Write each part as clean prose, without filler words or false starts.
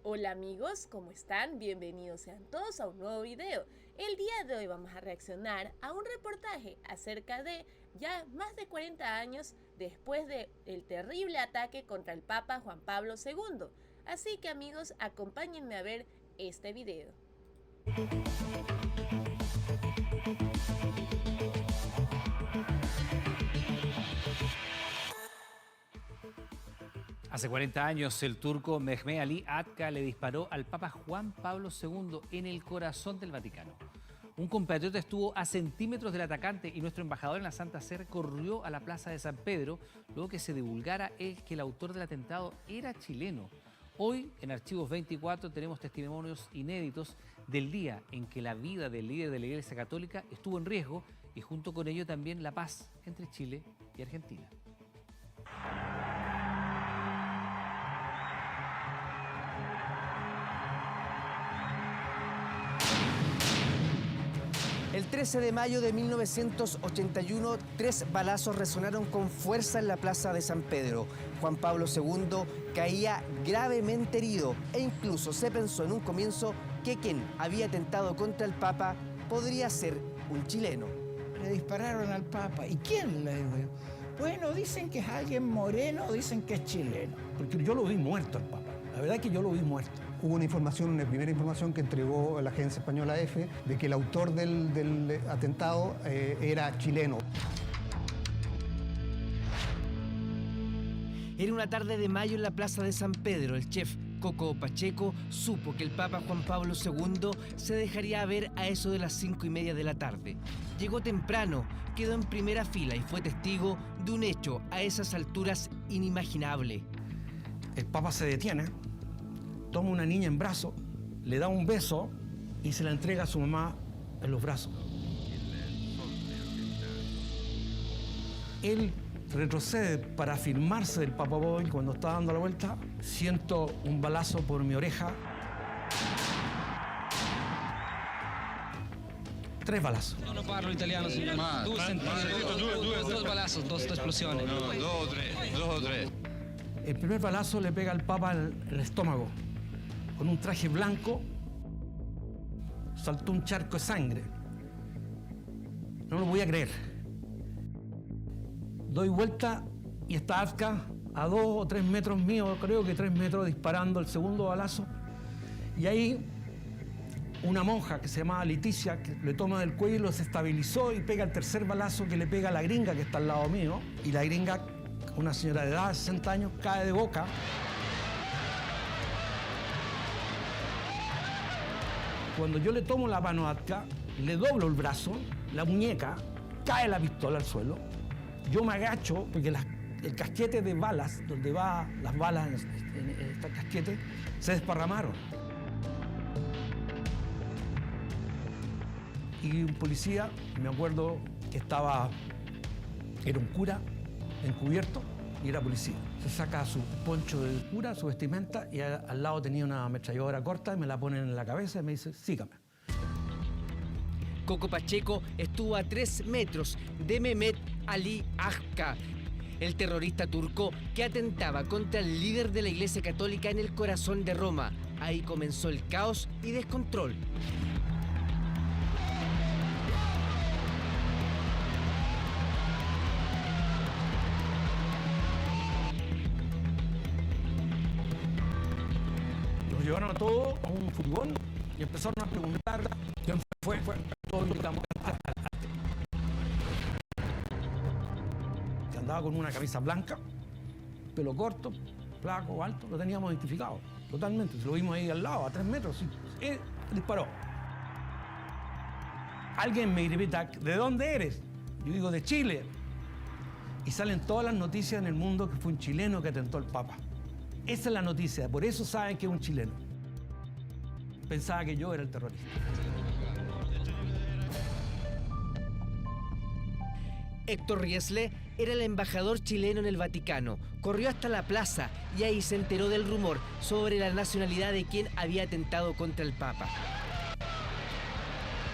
Hola amigos, ¿cómo están? Bienvenidos sean todos a un nuevo video. El día de hoy vamos a reaccionar a un reportaje acerca de ya más de 40 años después del terrible ataque contra el Papa Juan Pablo II. Así que amigos, acompáñenme a ver este video. Hace 40 años, el turco Mehmet Ali Atka le disparó al Papa Juan Pablo II en el corazón del Vaticano. Un compatriota estuvo a centímetros del atacante y nuestro embajador en la Santa Sede corrió a la Plaza de San Pedro luego que se divulgara que el autor del atentado era chileno. Hoy, en Archivos 24, tenemos testimonios inéditos del día en que la vida del líder de la Iglesia Católica estuvo en riesgo y junto con ello también la paz entre Chile y Argentina. El 13 de mayo de 1981, 3 balazos resonaron con fuerza en la Plaza de San Pedro. Juan Pablo II caía gravemente herido e incluso se pensó en un comienzo que quien había atentado contra el Papa podría ser un chileno. Le dispararon al Papa. ¿Y quién le digo yo? Bueno, dicen que es alguien moreno, dicen que es chileno. Porque yo lo vi muerto al Papa. La verdad es que yo lo vi muerto. Hubo una primera información que entregó la agencia española EFE de que el autor del atentado era chileno. Era una tarde de mayo en la Plaza de San Pedro. El chef Coco Pacheco supo que el Papa Juan Pablo II se dejaría ver a eso de las 5:30 de la tarde. Llegó temprano, quedó en primera fila y fue testigo de un hecho a esas alturas inimaginable. El Papa se detiene, toma una niña en brazos, le da un beso y se la entrega a su mamá en los brazos. Él retrocede para afirmarse del Papa Boy. Cuando está dando la vuelta, siento un balazo por mi oreja. 3 balazos. Io non parlo italiano, signor. Due balazos, dos explosiones. No, dos o tres. El primer balazo le pega al Papa en el estómago. Con un traje blanco, saltó un charco de sangre. No lo voy a creer. Doy vuelta y está Atka a 2 o 3 metros mío, creo que 3 metros, disparando el segundo balazo. Y ahí una monja que se llamaba Leticia, que le toma del cuello y lo desestabilizó y pega el tercer balazo que le pega a la gringa que está al lado mío. Y la gringa, una señora de edad de 60 años, cae de boca. Cuando yo le tomo la mano a Atka, le doblo el brazo, la muñeca, cae la pistola al suelo. Yo me agacho porque el casquete de balas, donde van las balas en este casquete, se desparramaron. Y un policía, me acuerdo que era un cura encubierto y era policía. Se saca su poncho de cura, su vestimenta, y al lado tenía una ametralladora corta y me la ponen en la cabeza y me dice, sígame. Coco Pacheco estuvo a 3 metros de Mehmet Ali Atka, el terrorista turco que atentaba contra el líder de la Iglesia Católica en el corazón de Roma. Ahí comenzó el caos y descontrol. Nos llevaron a todos a un furgón y empezaron a preguntar quién fue. Todos gritamos que andaba con una camisa blanca, pelo corto, flaco, alto, lo teníamos identificado totalmente. Lo vimos ahí al lado, a 3 metros. Sí. Él disparó. Alguien me grita, ¿de dónde eres? Yo digo, de Chile. Y salen todas las noticias en el mundo que fue un chileno que atentó al Papa. Esa es la noticia, por eso saben que es un chileno. Pensaba que yo era el terrorista. Héctor Riesle era el embajador chileno en el Vaticano. Corrió hasta la plaza y ahí se enteró del rumor sobre la nacionalidad de quien había atentado contra el Papa.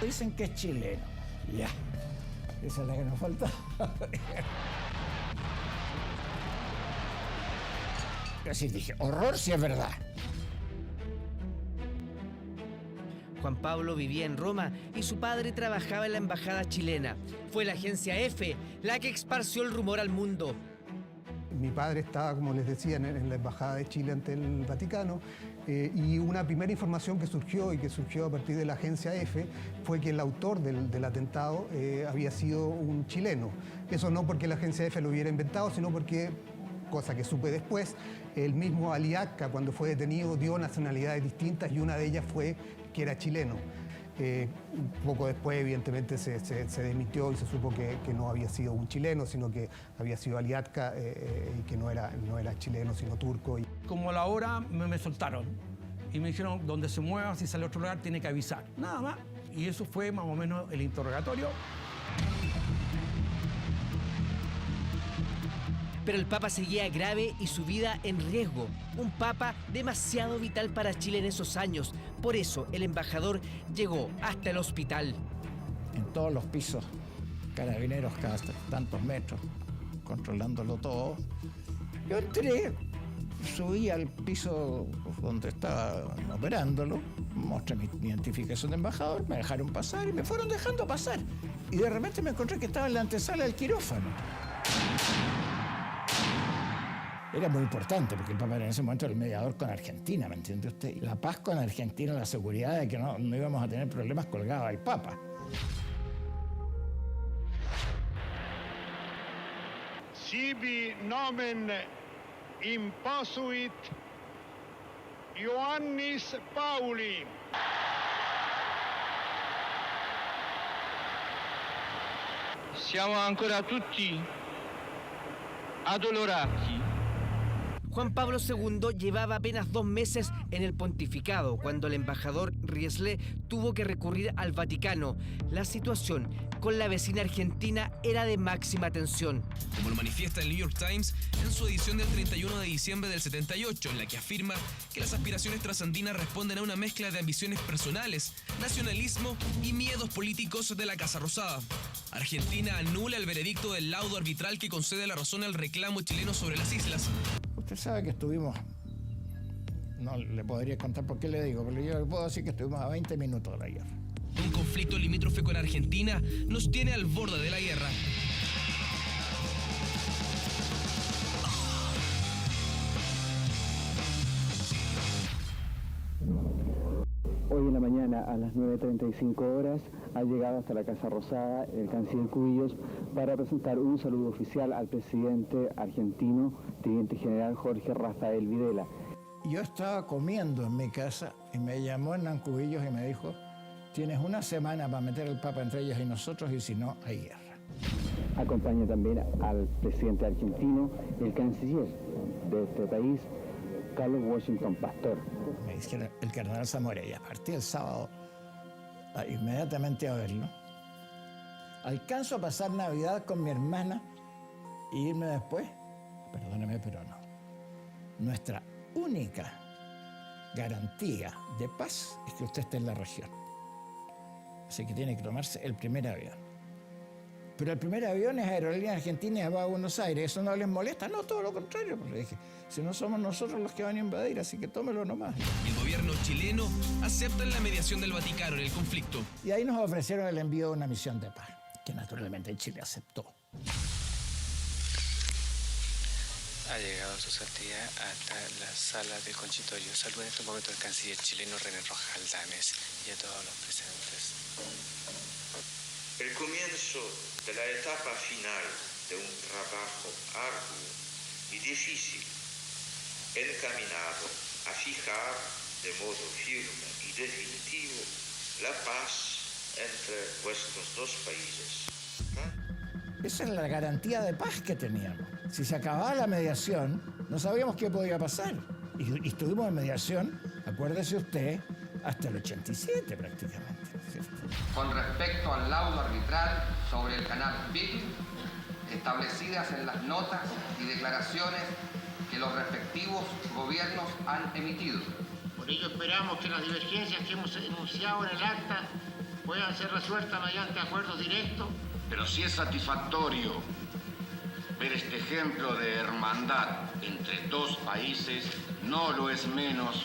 Dicen que es chileno. Ya, esa es la que nos falta. Así dije, horror si es verdad. Juan Pablo vivía en Roma y su padre trabajaba en la embajada chilena. Fue la agencia EFE la que esparció el rumor al mundo. Mi padre estaba, como les decía, en la embajada de Chile ante el Vaticano, y una primera información que surgió a partir de la agencia EFE fue que el autor del atentado había sido un chileno. Eso no porque la agencia EFE lo hubiera inventado, sino porque, cosa que supe después, el mismo Ali Akka, cuando fue detenido, dio nacionalidades distintas y una de ellas fue que era chileno. Un poco después, evidentemente, se desmintió y se supo que no había sido un chileno, sino que había sido Ali Akka, y que no era chileno, sino turco. Como a la hora me soltaron y me dijeron, donde se mueva, si sale a otro lugar, tiene que avisar. Nada más. Y eso fue más o menos el interrogatorio. Pero el Papa seguía grave y su vida en riesgo. Un Papa demasiado vital para Chile en esos años. Por eso el embajador llegó hasta el hospital. En todos los pisos, carabineros cada tantos metros, controlándolo todo. Yo entré, subí al piso donde estaba operándolo, mostré mi identificación de embajador, me dejaron pasar y me fueron dejando pasar. Y de repente me encontré que estaba en la antesala del quirófano. Era muy importante porque el Papa era en ese momento el mediador con Argentina, ¿me entiende usted? La paz con Argentina, la seguridad de que no íbamos a tener problemas colgados al Papa. Sibi nomen imposuit Ioannis Pauli. Siamo ancora tutti addolorati. Juan Pablo II llevaba apenas 2 meses en el pontificado cuando el embajador Riesle tuvo que recurrir al Vaticano. La situación con la vecina Argentina era de máxima tensión. Como lo manifiesta el New York Times en su edición del 31 de diciembre del 78, en la que afirma que las aspiraciones trasandinas responden a una mezcla de ambiciones personales, nacionalismo y miedos políticos de la Casa Rosada. Argentina anula el veredicto del laudo arbitral que concede la razón al reclamo chileno sobre las islas. Usted sabe que estuvimos, no le podría contar por qué le digo, pero yo le puedo decir que estuvimos a 20 minutos de la guerra. Un conflicto limítrofe con Argentina nos tiene al borde de la guerra. Hoy en la mañana a las 9:35 horas ha llegado hasta la Casa Rosada el canciller Cubillos para presentar un saludo oficial al presidente argentino, teniente general Jorge Rafael Videla. Yo estaba comiendo en mi casa y me llamó Hernán Cubillos y me dijo: tienes una semana para meter al Papa entre ellos y nosotros, y si no, hay guerra. Acompaña también al presidente argentino, el canciller de este país, Carlos Washington Pastor. Me dijeron el cardenal Zamora, y partí el sábado inmediatamente a verlo. Alcanzo a pasar Navidad con mi hermana y irme después. Perdóneme, pero no. Nuestra única garantía de paz es que usted esté en la región. Así que tiene que tomarse el primer avión. Pero el primer avión es Aerolíneas Argentinas, va a Buenos Aires. ¿Eso no les molesta? No, todo lo contrario. Pues le dije, si no somos nosotros los que van a invadir, así que tómelo nomás. El gobierno chileno acepta la mediación del Vaticano en el conflicto. Y ahí nos ofrecieron el envío de una misión de paz, que naturalmente Chile aceptó. Ha llegado su santidad hasta la sala del consultorio. Saluda en este momento al canciller chileno René Rojas Aldames y a todos los presentes. El comienzo de la etapa final de un trabajo arduo y difícil, encaminado a fijar de modo firme y definitivo la paz entre vuestros dos países. Esa es la garantía de paz que teníamos. Si se acababa la mediación, no sabíamos qué podía pasar. Y estuvimos en mediación, acuérdese usted, hasta el 87 prácticamente. ¿Cierto? Con respecto al laudo arbitral sobre el canal Beagle, establecidas en las notas y declaraciones que los respectivos gobiernos han emitido. Por ello esperamos que las divergencias que hemos enunciado en el acta puedan ser resueltas mediante acuerdos directos. Pero si es satisfactorio ver este ejemplo de hermandad entre dos países, no lo es menos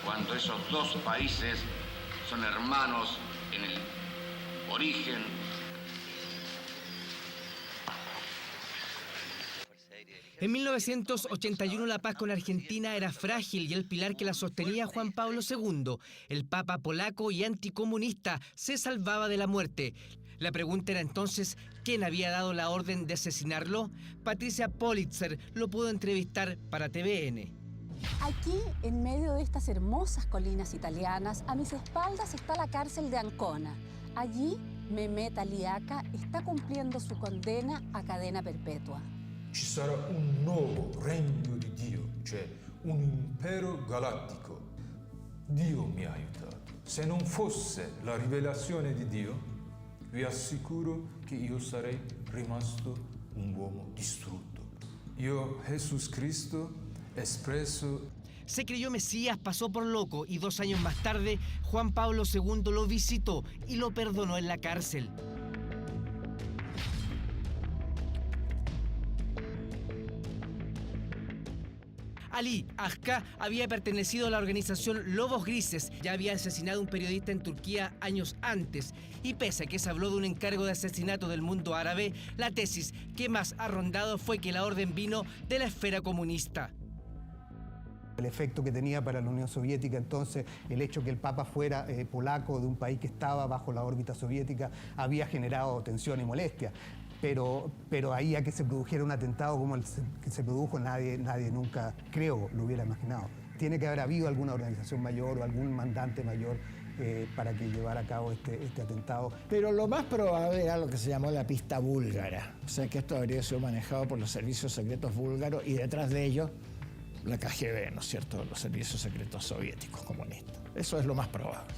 cuando esos dos países son hermanos en el origen. En 1981 la paz con Argentina era frágil y el pilar que la sostenía, Juan Pablo II, el papa polaco y anticomunista, se salvaba de la muerte. La pregunta era entonces, ¿quién había dado la orden de asesinarlo? Patricia Politzer lo pudo entrevistar para TVN. Aquí, en medio de estas hermosas colinas italianas, a mis espaldas está la cárcel de Ancona. Allí, Mehmet Ali Akka está cumpliendo su condena a cadena perpetua. Ci sarà un nuovo regno di Dio, cioè un impero galattico. Dio mi ha aiutato. Se non fosse la rivelazione di Dio, vi assicuro che io sarei rimasto un uomo distrutto. Io, Jesús Cristo, espresso. Se creyó Mesías, pasó por loco y 2 años más tarde, Juan Pablo II lo visitó y lo perdonó en la cárcel. Ali Akka había pertenecido a la organización Lobos Grises, ya había asesinado a un periodista en Turquía años antes, y pese a que se habló de un encargo de asesinato del mundo árabe, la tesis que más ha rondado fue que la orden vino de la esfera comunista. El efecto que tenía para la Unión Soviética entonces, el hecho que el Papa fuera polaco de un país que estaba bajo la órbita soviética, había generado tensión y molestia. Pero ahí a que se produjera un atentado como el que se produjo, nadie nunca, creo, lo hubiera imaginado. Tiene que haber habido alguna organización mayor o algún mandante mayor para que llevara a cabo este atentado. Pero lo más probable era lo que se llamó la pista búlgara. O sea que esto habría sido manejado por los servicios secretos búlgaros y detrás de ellos la KGB, ¿no es cierto?, los servicios secretos soviéticos comunistas. Eso es lo más probable.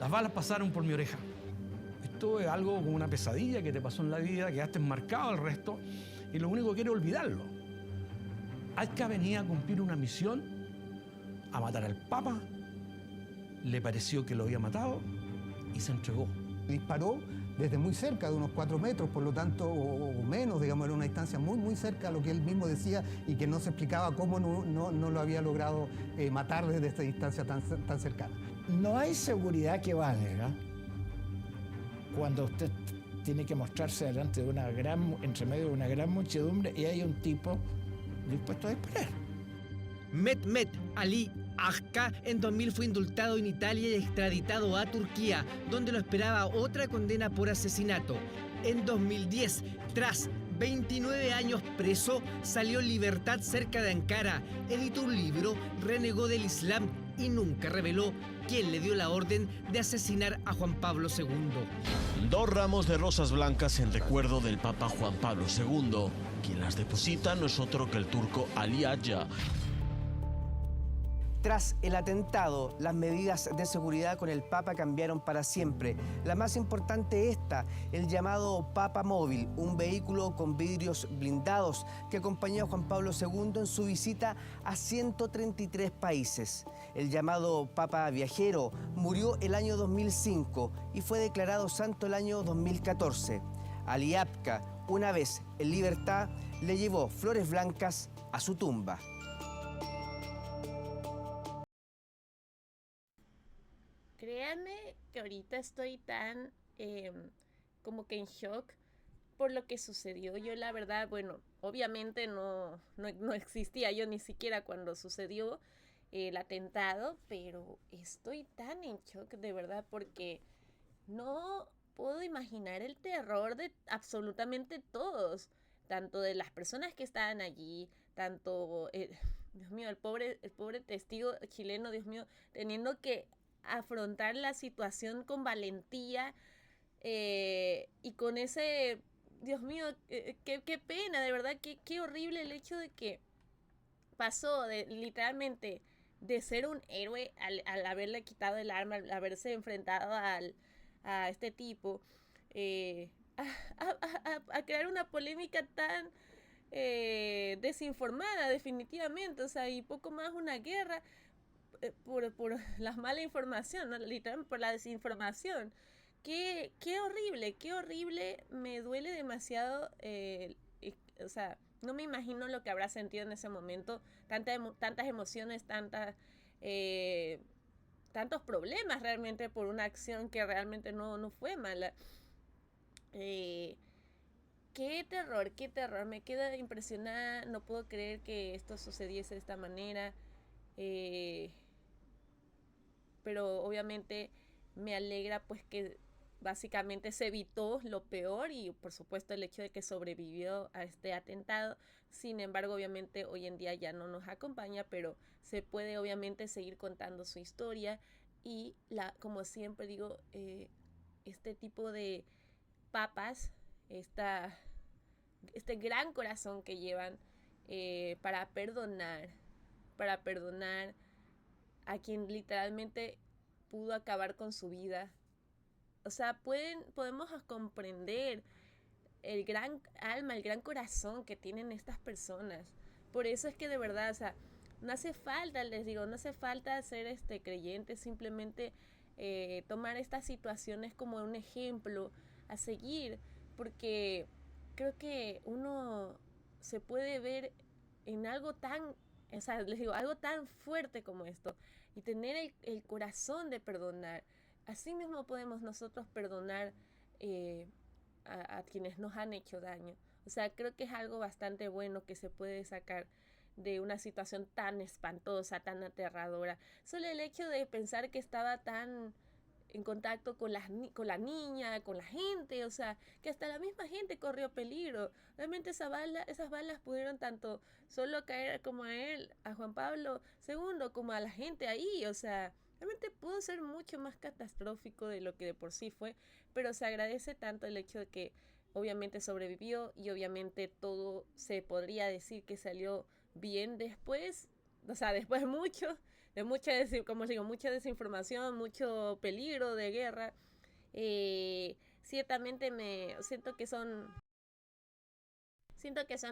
Las balas pasaron por mi oreja. Esto es algo como una pesadilla que te pasó en la vida, quedaste enmarcado al resto y lo único que quiero es olvidarlo. Akka venía a cumplir una misión, a matar al Papa, le pareció que lo había matado y se entregó. Disparó desde muy cerca, de unos 4 metros, por lo tanto, o menos, digamos, era una distancia muy cerca a lo que él mismo decía y que no se explicaba cómo no lo había logrado matar desde esta distancia tan cercana. No hay seguridad que valga cuando usted tiene que mostrarse delante de entre medio de una gran muchedumbre y hay un tipo dispuesto a disparar. Mehmet Ali Akka en 2000 fue indultado en Italia y extraditado a Turquía, donde lo esperaba otra condena por asesinato. En 2010, tras 29 años preso, salió en libertad cerca de Ankara, editó un libro, renegó del Islam y nunca reveló quién le dio la orden de asesinar a Juan Pablo II. 2 ramos de rosas blancas en recuerdo del Papa Juan Pablo II. Quien las deposita no es otro que el turco Ali Akka. Tras el atentado, las medidas de seguridad con el Papa cambiaron para siempre. La más importante esta, el llamado Papa Móvil, un vehículo con vidrios blindados que acompañó a Juan Pablo II en su visita a 133 países. El llamado Papa Viajero murió el año 2005 y fue declarado santo el año 2014. Ali Akka, una vez en libertad, le llevó flores blancas a su tumba. Créanme que ahorita estoy tan como que en shock por lo que sucedió. Yo la verdad, bueno, obviamente no existía yo ni siquiera cuando sucedió el atentado, pero estoy tan en shock de verdad porque no puedo imaginar el terror de absolutamente todos, tanto de las personas que estaban allí, tanto, Dios mío, el pobre testigo chileno, Dios mío, teniendo que afrontar la situación con valentía y con ese, Dios mío, qué pena, de verdad, qué horrible el hecho de que pasó de literalmente de ser un héroe al haberle quitado el arma, al haberse enfrentado a este tipo, a crear una polémica tan desinformada definitivamente, o sea, y poco más una guerra por la mala información, ¿no? Literalmente por la desinformación qué horrible, me duele demasiado, o sea, no me imagino lo que habrá sentido en ese momento, tantas emociones, tantos problemas realmente por una acción que realmente no fue mala. Qué terror, me queda impresionada, no puedo creer que esto sucediese de esta manera, pero obviamente me alegra pues que básicamente se evitó lo peor y por supuesto el hecho de que sobrevivió a este atentado. Sin embargo, obviamente hoy en día ya no nos acompaña, pero se puede obviamente seguir contando su historia y como siempre digo, este tipo de papas, este gran corazón que llevan para perdonar a quien literalmente pudo acabar con su vida. O sea, podemos comprender el gran alma, el gran corazón que tienen estas personas. Por eso es que de verdad, o sea, no hace falta, les digo, no hace falta ser creyente, simplemente tomar estas situaciones como un ejemplo a seguir, porque creo que uno se puede ver en algo tan, o sea, les digo, algo tan fuerte como esto y tener el corazón de perdonar. Así mismo podemos nosotros perdonar a quienes nos han hecho daño. O sea, creo que es algo bastante bueno que se puede sacar de una situación tan espantosa, tan aterradora. Solo el hecho de pensar que estaba tan en contacto con la niña, con la gente, o sea, que hasta la misma gente corrió peligro. Realmente esas balas pudieron tanto solo caer como a él, a Juan Pablo II, como a la gente ahí, o sea, realmente pudo ser mucho más catastrófico de lo que de por sí fue, pero se agradece tanto el hecho de que obviamente sobrevivió y obviamente todo se podría decir que salió bien después, o sea, después de mucha desinformación, mucho peligro de guerra. Ciertamente siento que son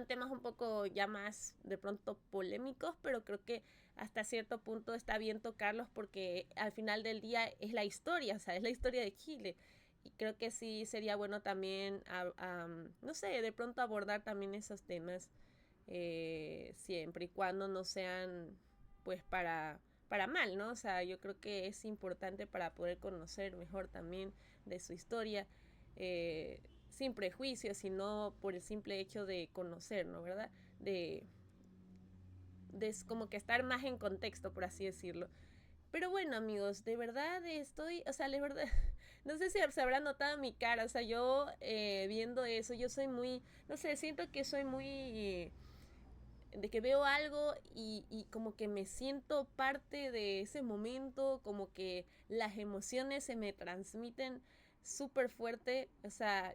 temas un poco ya más de pronto polémicos, pero creo que hasta cierto punto está bien tocarlos porque al final del día es la historia, o sea, es la historia de Chile. Y creo que sí sería bueno también, no sé, de pronto abordar también esos temas, siempre y cuando no sean, pues, para mal, ¿no? O sea, yo creo que es importante para poder conocer mejor también de su historia, sin prejuicios, sino por el simple hecho de conocer, ¿no? ¿Verdad? De como que estar más en contexto, por así decirlo. Pero bueno, amigos, de verdad o sea, de verdad, no sé si se habrá notado mi cara, o sea, yo viendo eso, yo soy muy, no sé, siento que soy muy, de que veo algo y como que me siento parte de ese momento, como que las emociones se me transmiten súper fuerte, o sea,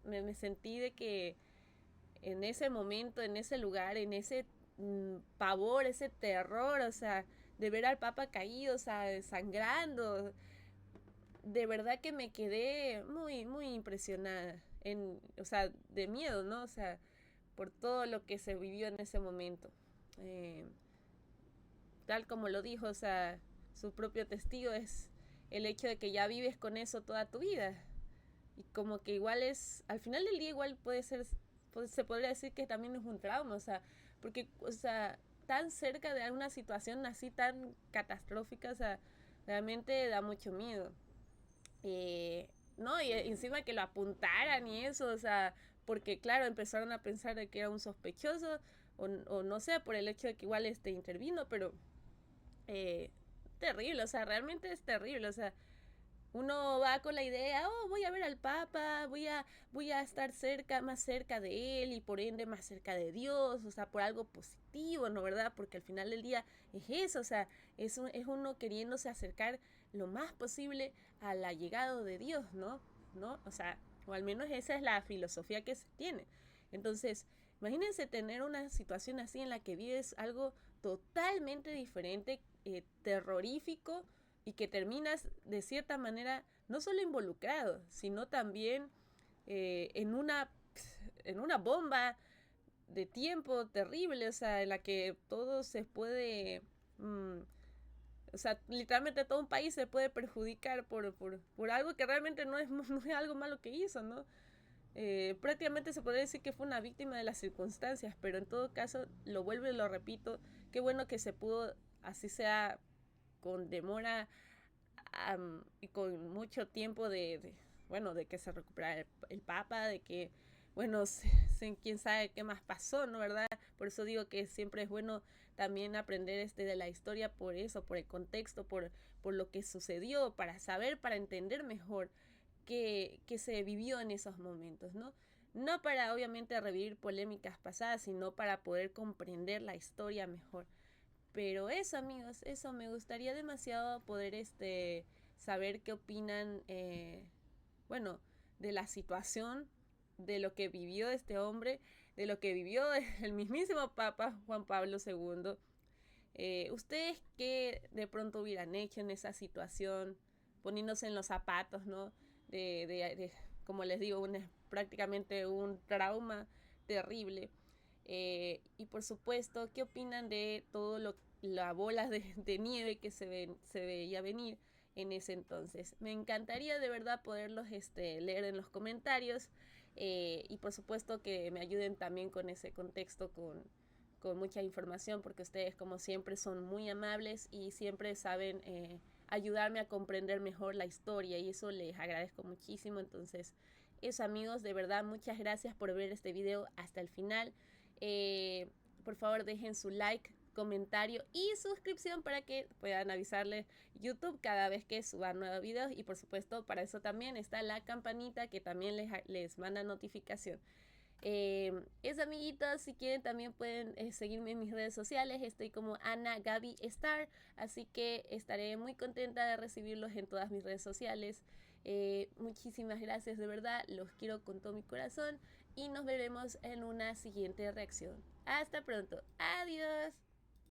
me sentí de que en ese momento, en ese lugar, en ese pavor, ese terror, o sea, de ver al Papa caído, o sea, sangrando. De verdad que me quedé muy, muy impresionada, o sea, de miedo, ¿no? O sea, por todo lo que se vivió en ese momento. Tal como lo dijo, o sea, su propio testigo es el hecho de que ya vives con eso toda tu vida. Y como que igual al final del día igual se podría decir que también es un trauma, o sea, porque, o sea, tan cerca de alguna situación así tan catastrófica, o sea, realmente da mucho miedo. No, y encima que lo apuntaran y eso, o sea, porque claro, empezaron a pensar de que era un sospechoso, o no sé, por el hecho de que igual intervino, pero terrible, o sea, realmente es terrible, o sea, uno va con la idea, voy a ver al Papa, voy a estar más cerca de él y por ende más cerca de Dios, o sea, por algo positivo, ¿no? ¿Verdad? Porque al final del día es eso, o sea, es uno queriéndose acercar lo más posible al allegado de Dios, ¿no? O sea, o al menos esa es la filosofía que se tiene. Entonces, imagínense tener una situación así en la que vives algo totalmente diferente, terrorífico, y que terminas de cierta manera no solo involucrado, sino también en una bomba de tiempo terrible, o sea, en la que todo se puede, o sea, literalmente todo un país se puede perjudicar por algo que realmente no es algo malo que hizo, ¿no? Prácticamente se podría decir que fue una víctima de las circunstancias, pero en todo caso, lo vuelvo y lo repito, qué bueno que se pudo, así sea con demora y con mucho tiempo de que se recuperara el Papa, de que, bueno, quién sabe qué más pasó, ¿no? ¿Verdad? Por eso digo que siempre es bueno también aprender de la historia por eso, por el contexto, por lo que sucedió, para saber, para entender mejor qué se vivió en esos momentos, ¿no? No para obviamente revivir polémicas pasadas, sino para poder comprender la historia mejor. Pero eso, amigos, eso, me gustaría demasiado poder saber qué opinan, de la situación, de lo que vivió este hombre, de lo que vivió el mismísimo Papa Juan Pablo II. ¿Ustedes qué de pronto hubieran hecho en esa situación, poniéndose en los zapatos, ¿no? Como les digo, prácticamente un trauma terrible. Y por supuesto, ¿qué opinan de todo la bola de nieve que se veía venir en ese entonces? Me encantaría de verdad poderlos leer en los comentarios, y por supuesto que me ayuden también con ese contexto, con mucha información, porque ustedes como siempre son muy amables y siempre saben ayudarme a comprender mejor la historia, y eso les agradezco muchísimo. Entonces eso, amigos, de verdad muchas gracias por ver este video hasta el final. Por favor dejen su like, comentario y suscripción para que puedan avisarle YouTube cada vez que suba nuevos videos, y por supuesto para eso también está la campanita que también les manda notificación. Eso, amiguitos, si quieren también pueden seguirme en mis redes sociales. Estoy como Ana Gaby Star, así que estaré muy contenta de recibirlos en todas mis redes sociales. Muchísimas gracias, de verdad, los quiero con todo mi corazón y nos veremos en una siguiente reacción. Hasta pronto, adiós.